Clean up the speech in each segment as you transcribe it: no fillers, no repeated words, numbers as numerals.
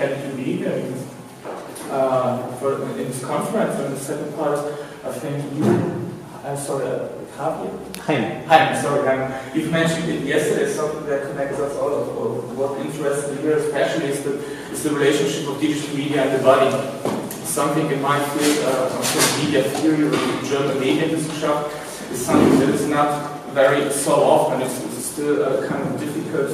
happy to be here in this conference. And the second part, I think you've mentioned it yesterday, something that connects us all. Of what interests me here especially is the relationship of digital media and the body. Something in my field, media theory or German Medienwissenschaft, is something that is not very so often. It's still kind of difficult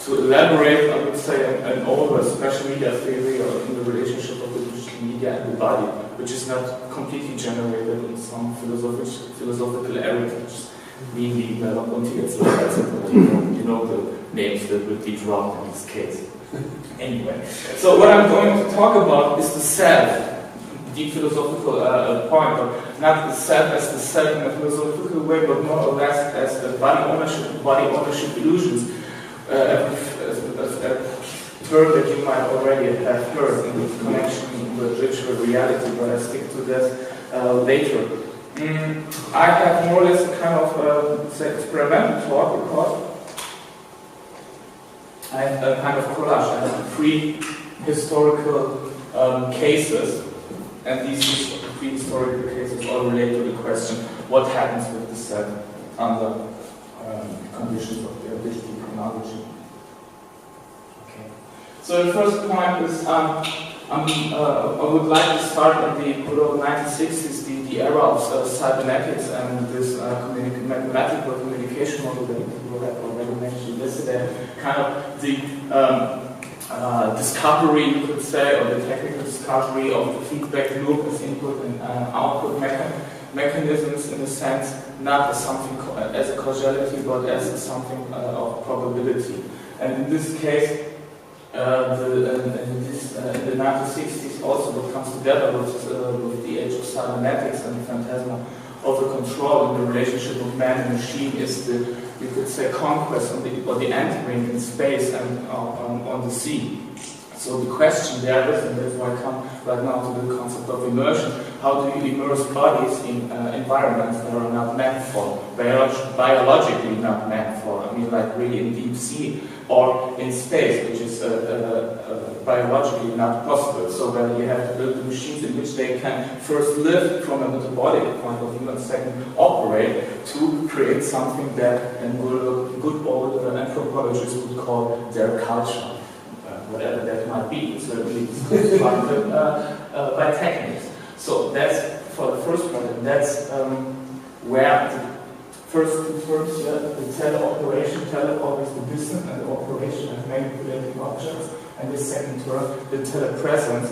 to elaborate, I would say, an older special media theory or in the relationship of the digital media and the body, which is not completely generated in some philosophical heritage, being developed until it's you know the names that will be dropped in this case. Anyway, so what I'm going to talk about is the self, deep philosophical point, but not the self as the self in a philosophical way, but more or less as the body ownership illusions. A term that you might already have heard in the connection with virtual reality, but I stick to that later. I have more or less a kind of experimental talk because I have a kind of collage. I have three historical cases, and these three historical cases all relate to the question: what happens with the self under conditions of digital technology? Okay. So the first point is I would like to start in the good old 1960s, the era of cybernetics and this mathematical communication model that you have already mentioned yesterday, kind of the discovery, you could say, or the technical discovery of the feedback loop as input and output mechanisms, in a sense, not as something as a causality, but as something of probability. And in this case, in the 1960s, also what comes together with the age of cybernetics and the phantasma of the control in the relationship of man and machine is the, you could say, conquest or the entering in space and on the sea. So the question there is, and that's why I come right now to the concept of immersion: how do you immerse bodies in environments that are not meant for, biologically not meant for? I mean, like really in deep sea or in space, which is biologically not possible. So where you have to build the machines in which they can first live from a metabolic point of view and second operate to create something that good old anthropologists would call their culture. Whatever that might be, it's really constructed by techniques. So that's for the first point, and that's where the first two terms, the teleoperation, tele is the business and the operation of manipulating objects, and the second term, the telepresence,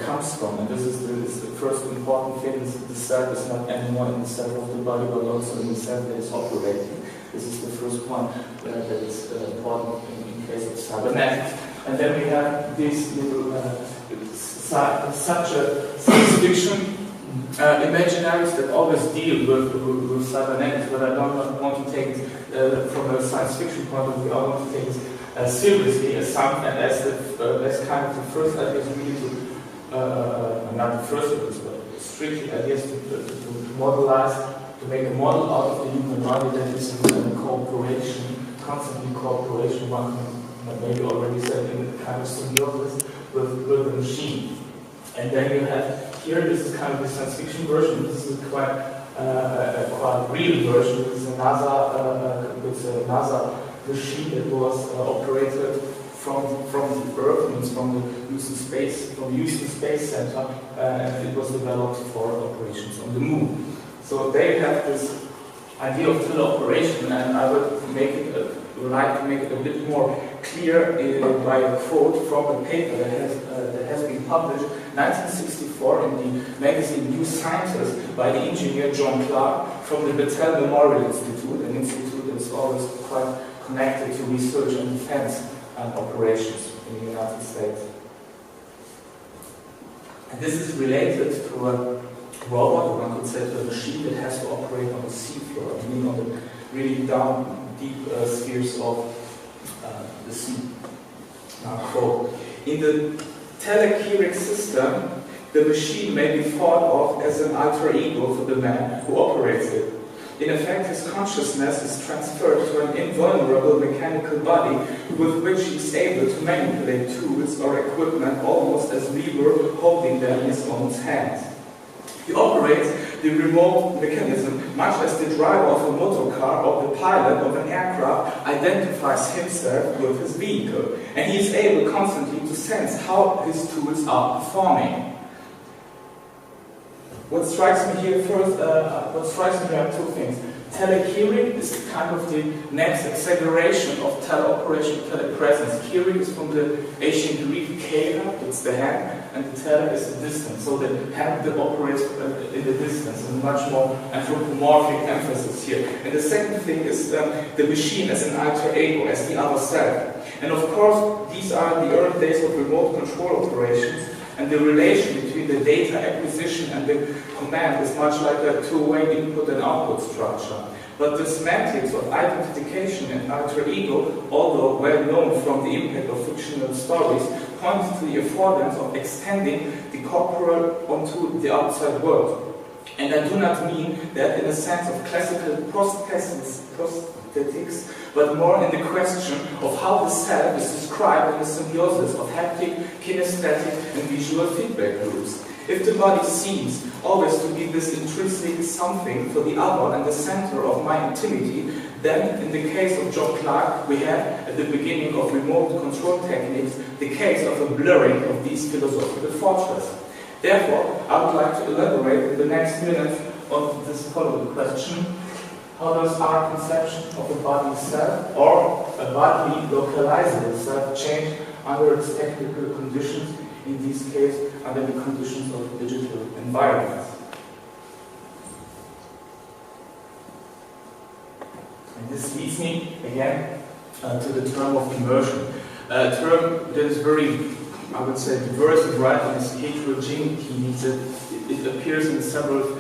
comes from. And this is the first important thing: is the self is not anymore in the cell of the body, but also in the cell that is operating. This is the first point that is important in case of cybernetics. And then we have this little such a science fiction imaginaries that always deal with cybernetics, but I don't want to take it from a science fiction point of view. I want to take it seriously as something, as kind of the first ideas really to not the first ideas, but strictly ideas to modelize, to make a model out of the human body that is in cooperation, constantly cooperation. One can maybe already said in kind of symbiosis with the machine. And then you have here, this is kind of the science fiction version. This is quite a real version. This is a NASA machine that was operated from the Earth, means from the Houston Space Center, and it was developed for operations on the Moon. So they have this idea of teleoperation, and I would like to make it a bit more clear by a quote from a paper that has been published 1964 in the magazine New Scientist by the engineer John Clark from the Battelle Memorial Institute, an institute that is always quite connected to research and defense and operations in the United States. And this is related to a robot, or one could say to a machine that has to operate on the seafloor, I mean on the really deep spheres of the sea. Now, quote, in the telechiric system, the machine may be thought of as an alter ego for the man who operates it. in effect his consciousness is transferred to an invulnerable mechanical body with which he is able to manipulate tools or equipment almost as we were holding them in his own hands. He operates the remote mechanism much as the driver of a motor car or the pilot of an aircraft identifies himself with his vehicle, and he is able constantly to sense how his tools are performing. What strikes me here first, are two things. Telehearing is kind of the next acceleration of teleoperation, telepresence. Hearing is from the ancient Greek kera, it's the hand, and the tele is the distance. So the hand that operates in the distance, and much more anthropomorphic emphasis here. And the second thing is the machine as an alter ego, as the other self. And of course, these are the early days of remote control operations, and the relation between the data acquisition and the command is much like a two-way input and output structure. But the semantics of identification and alter ego, although well known from the impact of fictional stories, points to the affordance of extending the corporal onto the outside world. And I do not mean that in a sense of classical prosthetics, but more in the question of how the self is described in the symbiosis of haptic, kinesthetic, and visual feedback loops. If the body seems always to be this intrinsic something for the other and the center of my intimity, then in the case of John Clark, we have, at the beginning of remote control techniques, the case of a blurring of these philosophical fortresses. Therefore, I would like to elaborate in the next minutes on this following question. How does our conception of a body self or a body localizable self change under its technical conditions, in this case under the conditions of digital environments? And this leads me again to the term of immersion. A term that is very, I would say, diverse and bright in its heterogeneity means that it appears in several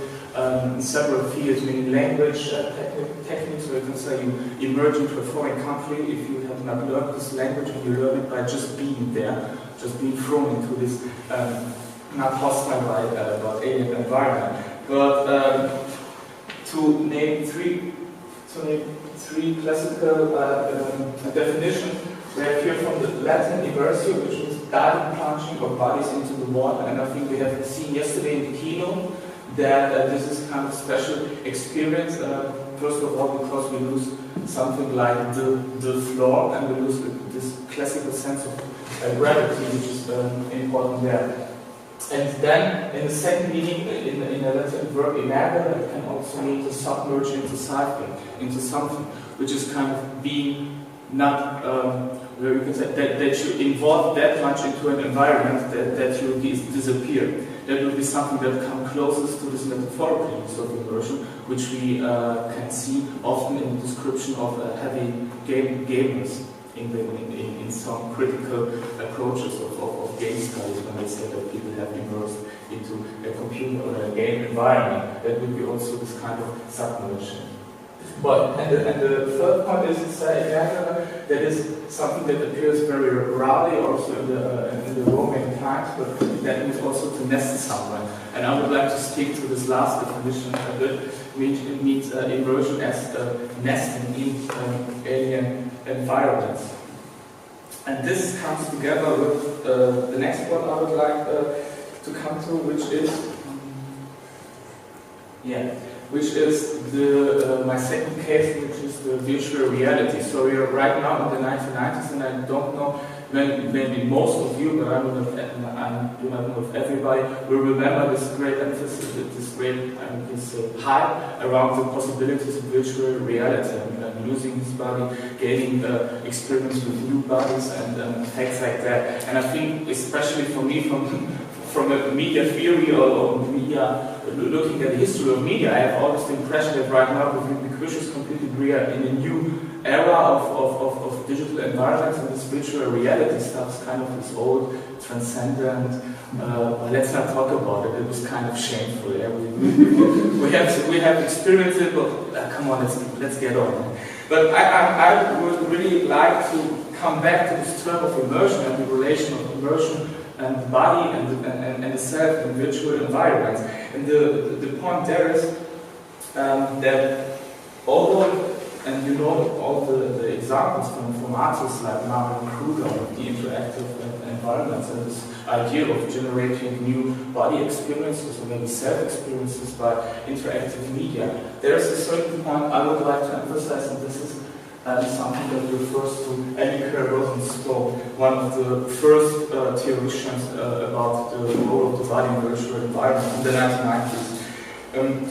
fields, meaning language techniques, where you can say you emerge into a foreign country if you have not learned this language, and you learn it by just being there, just being thrown into this not hostile but alien environment. But to name three classical definitions, we have here from the Latin immersio, which means diving, plunging of bodies into the water, and I think we have seen yesterday in the keynote that this is kind of special experience. First of all, because we lose something like the floor, and we lose this classical sense of gravity, which is important there. And then, in the second meaning, in the Latin verb immergere, it can also mean to submerge into something, which is kind of being not, where you can say that you involve that much into an environment that you disappear. That will be something that comes closest to this metaphorical use of immersion, which we can see often in the description of heavy gamers in some critical approaches of game studies, when they say that people have immersed into a computer or a game environment. That would be also this kind of submersion. But and the third point is to say that is something that appears very rarely also in the Roman times, but that means also to nest somewhere. And I would like to stick to this last definition a bit. It means immersion as nesting in alien environments. And this comes together with the next one I would like to come to, which is my second case, which is the virtual reality. So we are right now in the 1990s, and I don't know, maybe most of you, but I do not know if everybody will remember this great emphasis, this great hype around the possibilities of virtual reality, and losing this body, gaining experience with new bodies and facts like that. And I think, especially for me, from a media theory or media, looking at the history of media, I have always the impression that right now within the Quish's complete degree are in a new era of digital environments, and this virtual reality stuff is kind of this old, transcendent, let's not talk about it, it was kind of shameful. Yeah? We have experienced it, but come on, let's get on. But I would really like to come back to this term of immersion and the relation of immersion and the body and the self in virtual environments. And the point there is that you know all the examples from artists like Mario Kruger of the interactive environments and this idea of generating new body experiences or maybe self-experiences by interactive media. There's a certain point I would like to emphasize, and this is something that refers to Elike Rosenstock, one of the first theoreticians about the role of the body in virtual environment in the 1990s.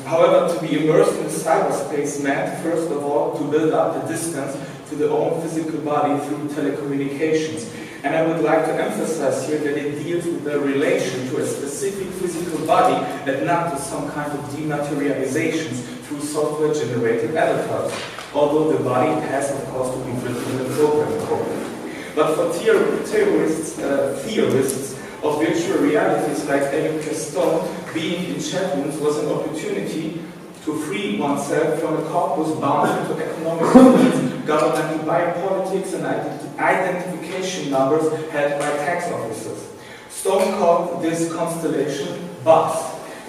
However, to be immersed in cyberspace meant, first of all, to build up the distance to the own physical body through telecommunications. And I would like to emphasize here that it deals with the relation to a specific physical body and not to some kind of dematerializations through software-generated avatars, although the body has, of course, to be written in a program. But for theorists of virtual realities like Eric Stone, being in chat rooms was an opportunity to free oneself from a corpus bound to economic needs, governmental biopolitics, and identification numbers held by tax officers. Stone called this constellation BUS,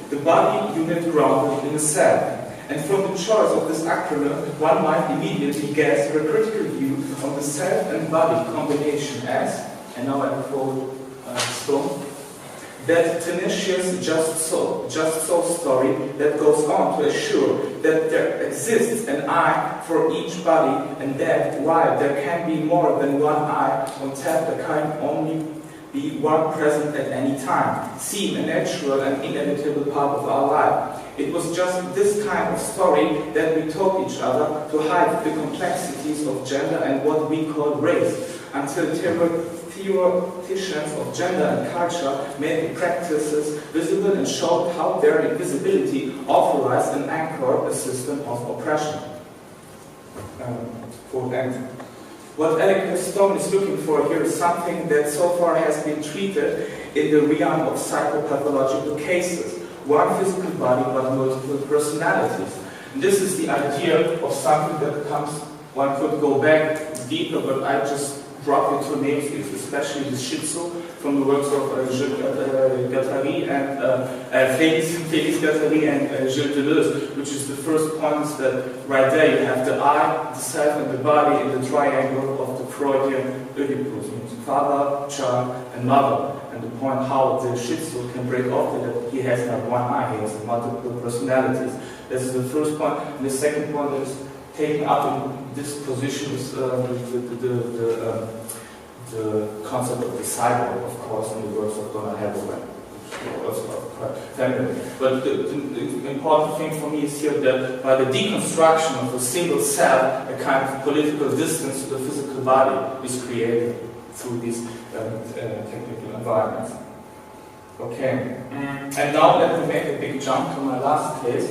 the body unit grounded in a cell. And from the choice of this acronym, one might immediately guess a critical view on the self and body combination as, and now I quote Stone, that tenacious just so story that goes on to assure that there exists an I for each body, and that while there can be more than one I on tap, there can only be one present at any time, seem a natural and inevitable part of our life. It was just this kind of story that we told each other to hide the complexities of gender and what we call race, until theoreticians of gender and culture made the practices visible and showed how their invisibility authorized and anchored a system of oppression. What Eric Stone is looking for here is something that so far has been treated in the realm of psychopathological cases. One physical body but multiple personalities. And this is the idea of something that comes, one could go back deeper, but I just drop into names, especially the Schizo from the works of Gilles Guattari and Félix Guattari and Gilles Deleuze, which is the first point that right there you have the I, the self, and the body in the triangle of the Freudian Oedipus, means father, child, and mother. And the point how the Schizo can break off that he has not one I, he has multiple personalities. This is the first point. And the second point is taken up in this position is the concept of the cyborg, of course, in the works of Donna Haraway, which also quite familiar. But the important thing for me is here that by the deconstruction of a single cell, a kind of political distance to the physical body is created through these technical environments. Okay, and now let me make a big jump to my last case.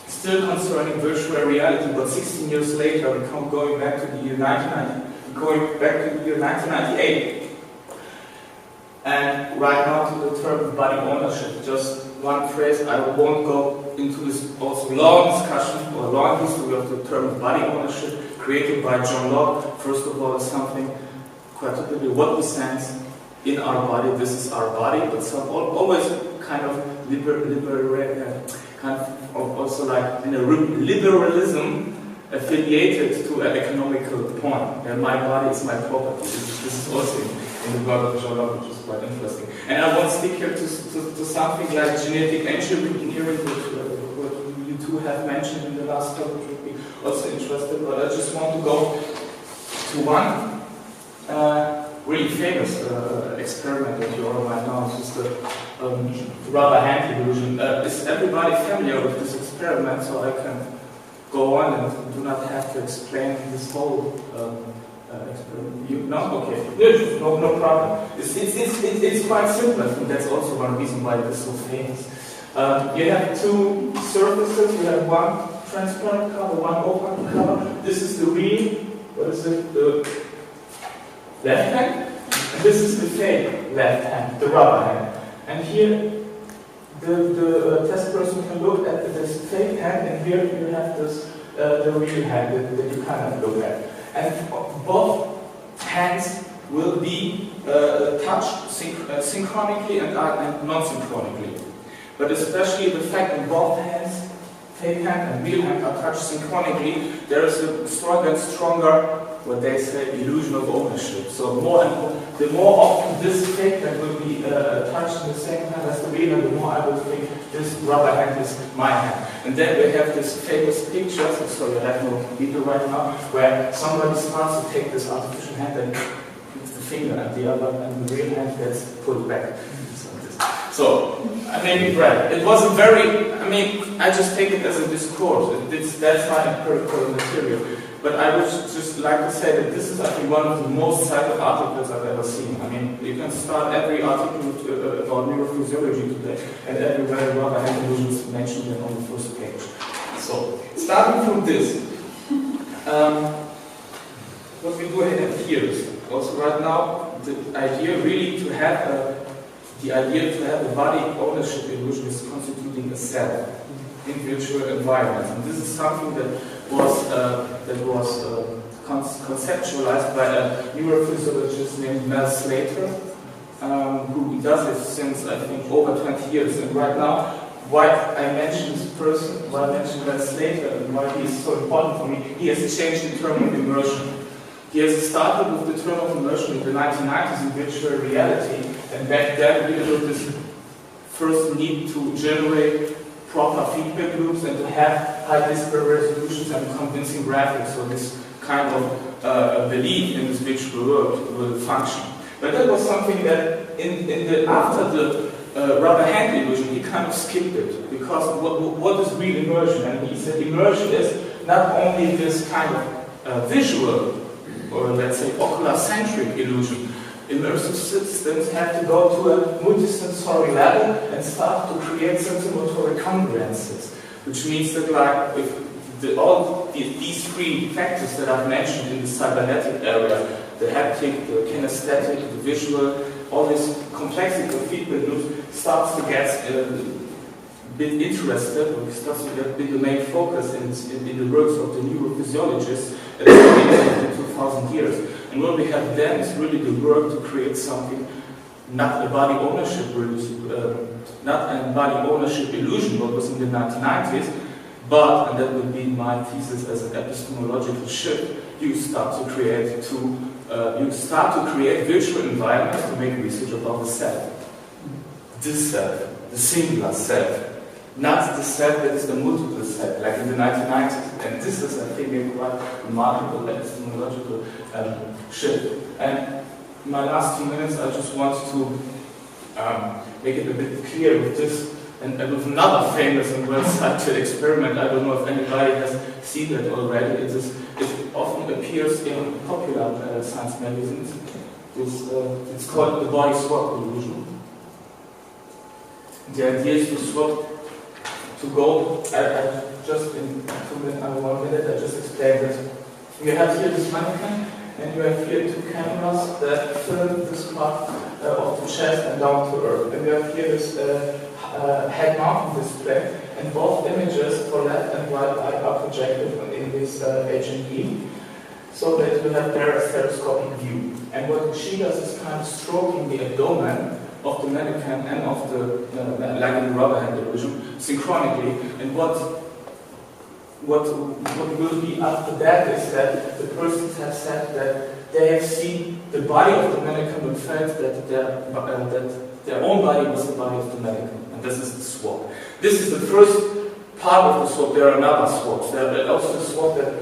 Still concerning virtual reality, but 16 years later, we come going back to the year 1998. And right now to the term body ownership, just one phrase, I won't go into this also long discussion or long history of the term body ownership created by John Locke. First of all, is something quite typically what we sense in our body, this is our body, but some always kind of kind of also like in a liberalism affiliated to an economical point. And my body is my property. This is also in the world of John Locke, which is quite interesting. And I want to speak here to something like genetic engineering, what you two have mentioned in the last talk, which would be also interesting. But I just want to go to one really famous experiment that you all might know. It's just the rubber hand illusion. Is everybody familiar with this experiment? So I can go on and do not have to explain this whole experiment. You no? Okay. No problem. It's quite simple. I think that's also one reason why it is so famous. You have two surfaces. You have one transparent cover, one opaque cover. This is the real. What is it? The left hand. And this is the fake left hand, the rubber hand. And here, the test person can look at this fake hand, and here you have this the real hand that you cannot look at. And both hands will be touched synchronically and non-synchronically. But especially the fact that both hands fake hand and real hand are touched synchronically, there is a stronger and stronger, what they say, illusion of ownership. So the more often this fake hand will be touched in the same hand as the real hand, the more I will think this rubber hand is my hand. And then we have this famous picture, so you have no video right now, where somebody starts to take this artificial hand and puts the finger at the other, and the real hand gets pulled back. So, I mean, it wasn't very, I mean, I just take it as a discourse. That's my empirical material. But I would just like to say that this is, I think, one of the most cited articles I've ever seen. I mean, you can start every article about neurophysiology today, and everywhere rubber hand illusion is mentioned on the first page. So, starting from this, what we do here is also right now the idea really to have a body ownership illusion is constituting a self in virtual environments, and this is something that was conceptualized by a neurophysiologist named Mel Slater, who does it since I think over 20 years. And right now, why I mentioned this person, why I mentioned Mel Slater, and why he is so important for me, he has changed the term of immersion. He has started with the term of immersion in the 1990s in virtual reality, and back then we had this first need to generate proper feedback loops and to have high display resolutions and convincing graphics, so this kind of belief in this virtual world will function. But that was something that after the rubber hand illusion, he kind of skipped it, because what is real immersion? And he said immersion is not only this kind of visual, or let's say ocular-centric illusion. Immersive systems have to go to a multisensory level and start to create sensimotory congruences, which means that like if all these three factors that I've mentioned in the cybernetic area, the haptic, the kinesthetic, the visual, all this complexity of feedback loops starts to get a bit interested, or starts to get the main focus in the works of the neurophysiologists at the beginning of 2000 years. And what we have then is really the work to create something, not a body ownership illusion, what was in the 1990s, but, and that would be my thesis as an epistemological shift, you start to create virtual environments to make research about the self. This self, the singular self, not the self that is the multiple self, like in the 1990s. And this is, I think, a quite remarkable epistemological shift. And in my last 2 minutes, I just want to make it a bit clear with this, and with another famous and well-cited experiment. I don't know if anybody has seen that already. It often appears in popular science magazines. It's called the body swap illusion. The idea is to swap, to go, just in 1 minute, I just explained that. You have here this mannequin, and you have here two cameras that film this part of the chest and down to earth. And you have here this head mounted display, and both images for left and right eye are projected in this HMP, so that you have there a stereoscopic view. And what she does is kind of stroking the abdomen of the mannequin and of the like in the rubber hand illusion synchronically. And what will be after that is that the persons have said that they have seen the body of the mannequin but felt that their own body was the body of the mannequin. And this is the swap. This is the first part of the swap. There are another swaps. There are also the swap that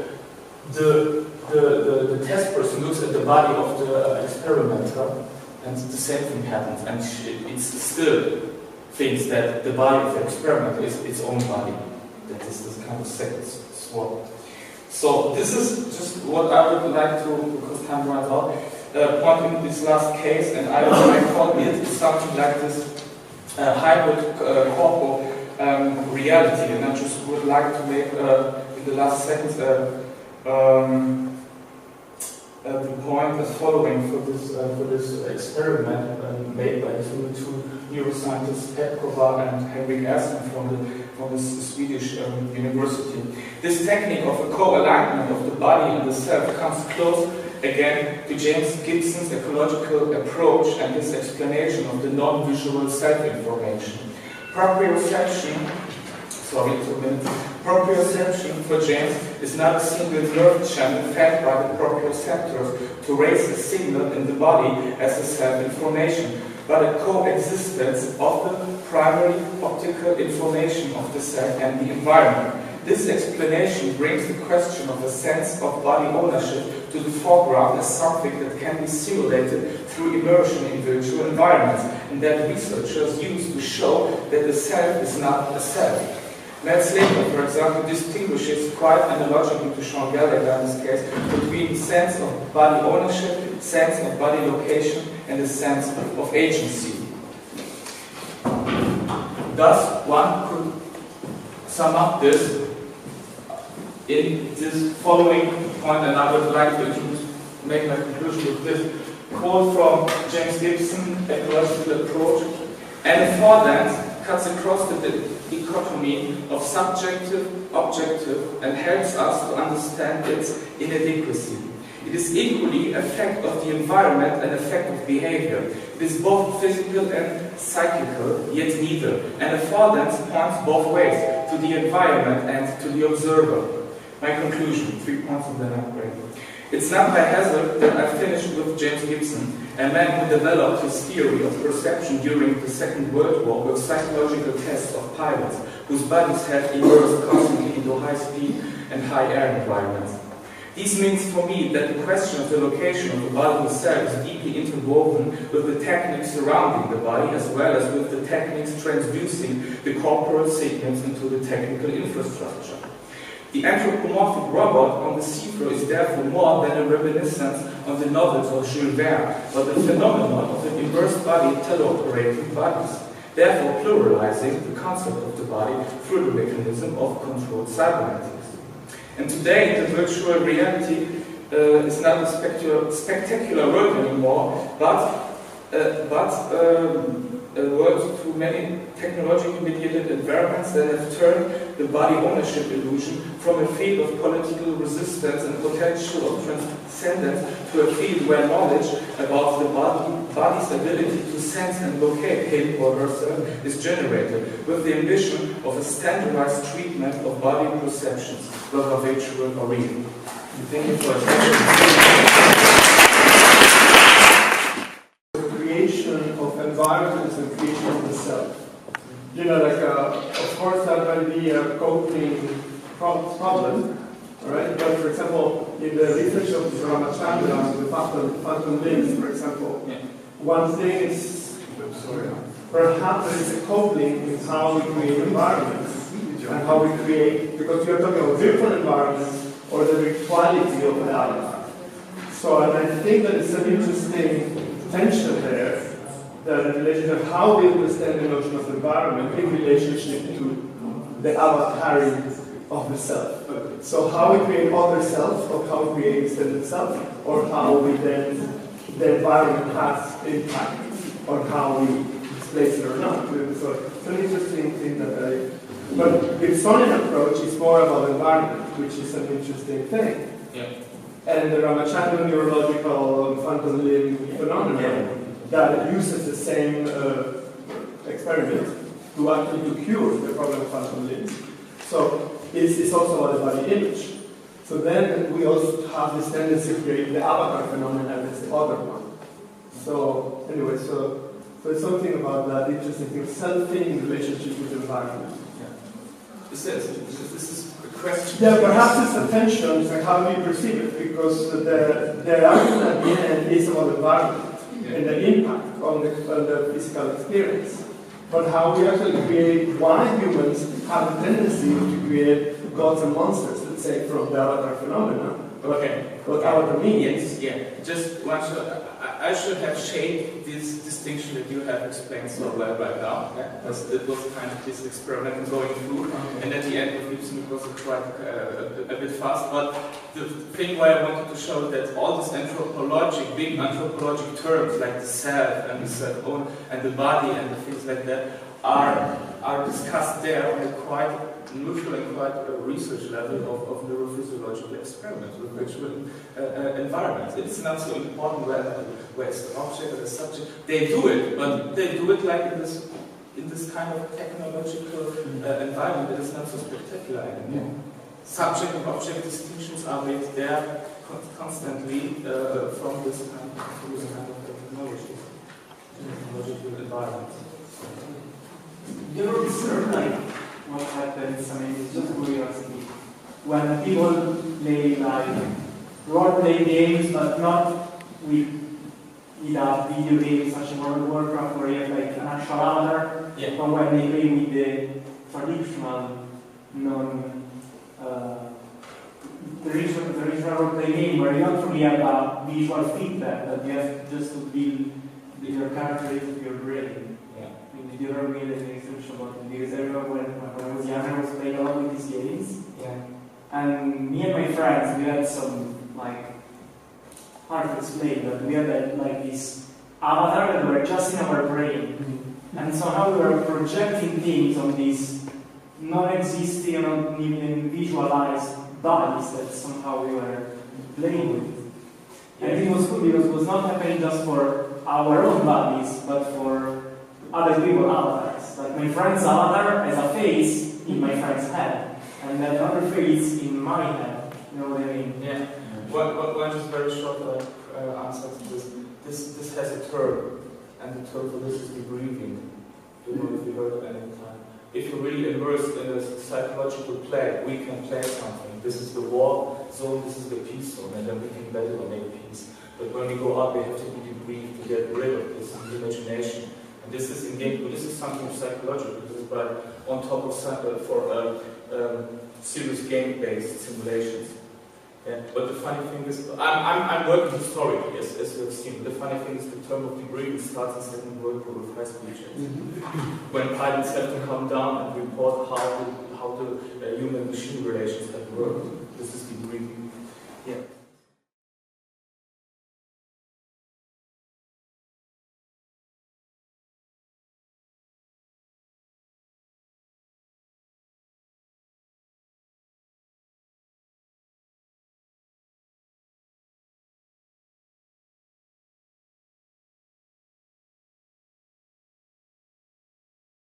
the test person looks at the body of the experimenter, and the same thing happens, and it still thinks that the body of the experimenter is its own body. That is this kind of second swap. So this is just what I would like to, because time runs out, point in this last case, and I call it something like this hybrid corporal reality, and I just would like to make in the last seconds the point as following for this experiment made by the two neuroscientists Petkova and Henrik Essen from the Swedish university. This technique of a co-alignment of the body and the self comes close again to James Gibson's ecological approach and his explanation of the non-visual self-information. Proprioception Proprioception, for James, is not a single nerve channel fed by the proprioceptors to raise a signal in the body as a self-information, but a coexistence of the primary optical information of the cell and the environment. This explanation brings the question of a sense of body ownership to the foreground as something that can be simulated through immersion in virtual environments, and that researchers use to show that the self is not a self. Matt Slater, for example, distinguishes quite analogically to Sean Gallagher in this case between sense of body ownership, sense of body location, and the sense of agency. Thus, one could sum up this in this following point, and I would like to make my conclusion with this quote from James Gibson, Ecological Approach. An affordance cuts across the dichotomy of subjective, objective, and helps us to understand its inadequacy. It is equally a fact of the environment and a fact of behavior. It is both physical and psychical, yet neither. An affordance points both ways, to the environment and to the observer. My conclusion, 3 points and then upgrade. It's not by hazard that I finished with James Gibson, a man who developed his theory of perception during the Second World War with psychological tests of pilots, whose bodies had immersed constantly into high-speed and high-air environments. This means for me that the question of the location of the body itself is deeply interwoven with the techniques surrounding the body, as well as with the techniques transducing the corporal signals into the technical infrastructure. The anthropomorphic robot on the seafloor is therefore more than a reminiscence of the novels of Jules Verne, but the phenomenon of the immersed body teleoperating bodies, therefore pluralizing the concept of the body through the mechanism of controlled cybernetics. And today, the virtual reality is not a spectacular world anymore, but a world through many technologically mediated environments that have turned the body ownership illusion from a field of political resistance and potential of transcendence to a field where knowledge about the body's ability to sense and locate him or herself is generated, with the ambition of a standardized treatment of body perceptions, whether virtual or real. Thank you for attention. Of environments and creation of the self. You know, like, of course, that might be a coping problem, all right? But for example, in the research of Ramachandran, the phantom limbs, for example, one thing is perhaps there is a coupling in how we create environments and how we create, because you're talking about virtual environments or the virtuality of reality. So, and I think that it's an interesting tension there, that in relation to how we understand the notion of environment in relationship to the avataring of the self. So how we create other self, or how we create extended self, or how we then, the environment has impact on how we displace it or not. So it's an interesting thing that but the Gibsonian approach is more about environment, which is an interesting thing. Yeah. And the Ramachandran neurological phantom limb phenomenon that uses the same experiment to actually cure the problem of phantom limbs. So it's also about the body image. So then we also have this tendency to create the avatar phenomenon as the other one. So anyway, so it's something about that interesting thing, self-thing in relationship with the environment. Yeah. This is a question. Yeah, perhaps it's a tension, it's like how we perceive it, because the argument at the end is about the environment and the impact on the physical experience. But how we actually create, why humans have a tendency to create gods and monsters, let's say, from the avatar phenomena. Okay. What avatar means. Yes, yeah. Just one shot. I should have shaped this distinction that you have explained so well right now. Yeah? Because it was kind of this experiment going through, and at the end of Gibson it was quite a bit fast. But the thing why I wanted to show that all these big anthropologic terms like the self and the self-own and the body and the things like that are discussed there on a quite neutral and quite research level of neurophysiological experiments with virtual environments. It's not so important where it's the object or the subject. They do it, but they do it like in this in this kind of technological environment, it is not so spectacular anymore. Subject and object distinctions are made there constantly from this kind of technology, technological environment. You know, observe like what happens, I mean, it's just curiosity. When people play like role-play games, but not with a video game such as World of Warcraft, where you have like an actual avatar, but when they play with the traditional traditional role-play game, where you don't really have a visual feedback, but you have just to build your character into your brain. You don't really make sense about it, because I remember when I was young, I was playing a lot with these games. And me and my friends, we had some, like, hard to explain, but we had like this avatar that were just in our brain. And somehow we were projecting things on these non-existing and not even visualized bodies that somehow we were playing with. And it was cool because it was not happening just for our own bodies, but for other people's avatars. Like my friend's avatar has a face in my friend's head, and that other face in my head. You know what I mean? Yeah. One just very short answer to this. This has a term, and the term for this is debriefing. Don't know if you heard it any time. If you're really immersed in a psychological play, we can play something. This is the war zone, this is the peace zone, and then we can battle or make peace. But when we go out, we have to be debriefed to get rid of this imagination. And this is engaged, this is something psychological. This is on top of serious game-based simulations. But the funny thing is, I'm working historically, as you have seen. The funny thing is, the term of debriefing starts in the Second World War with high-speed jets. When pilots have to come down and report how the human-machine relations have worked. This is debriefing.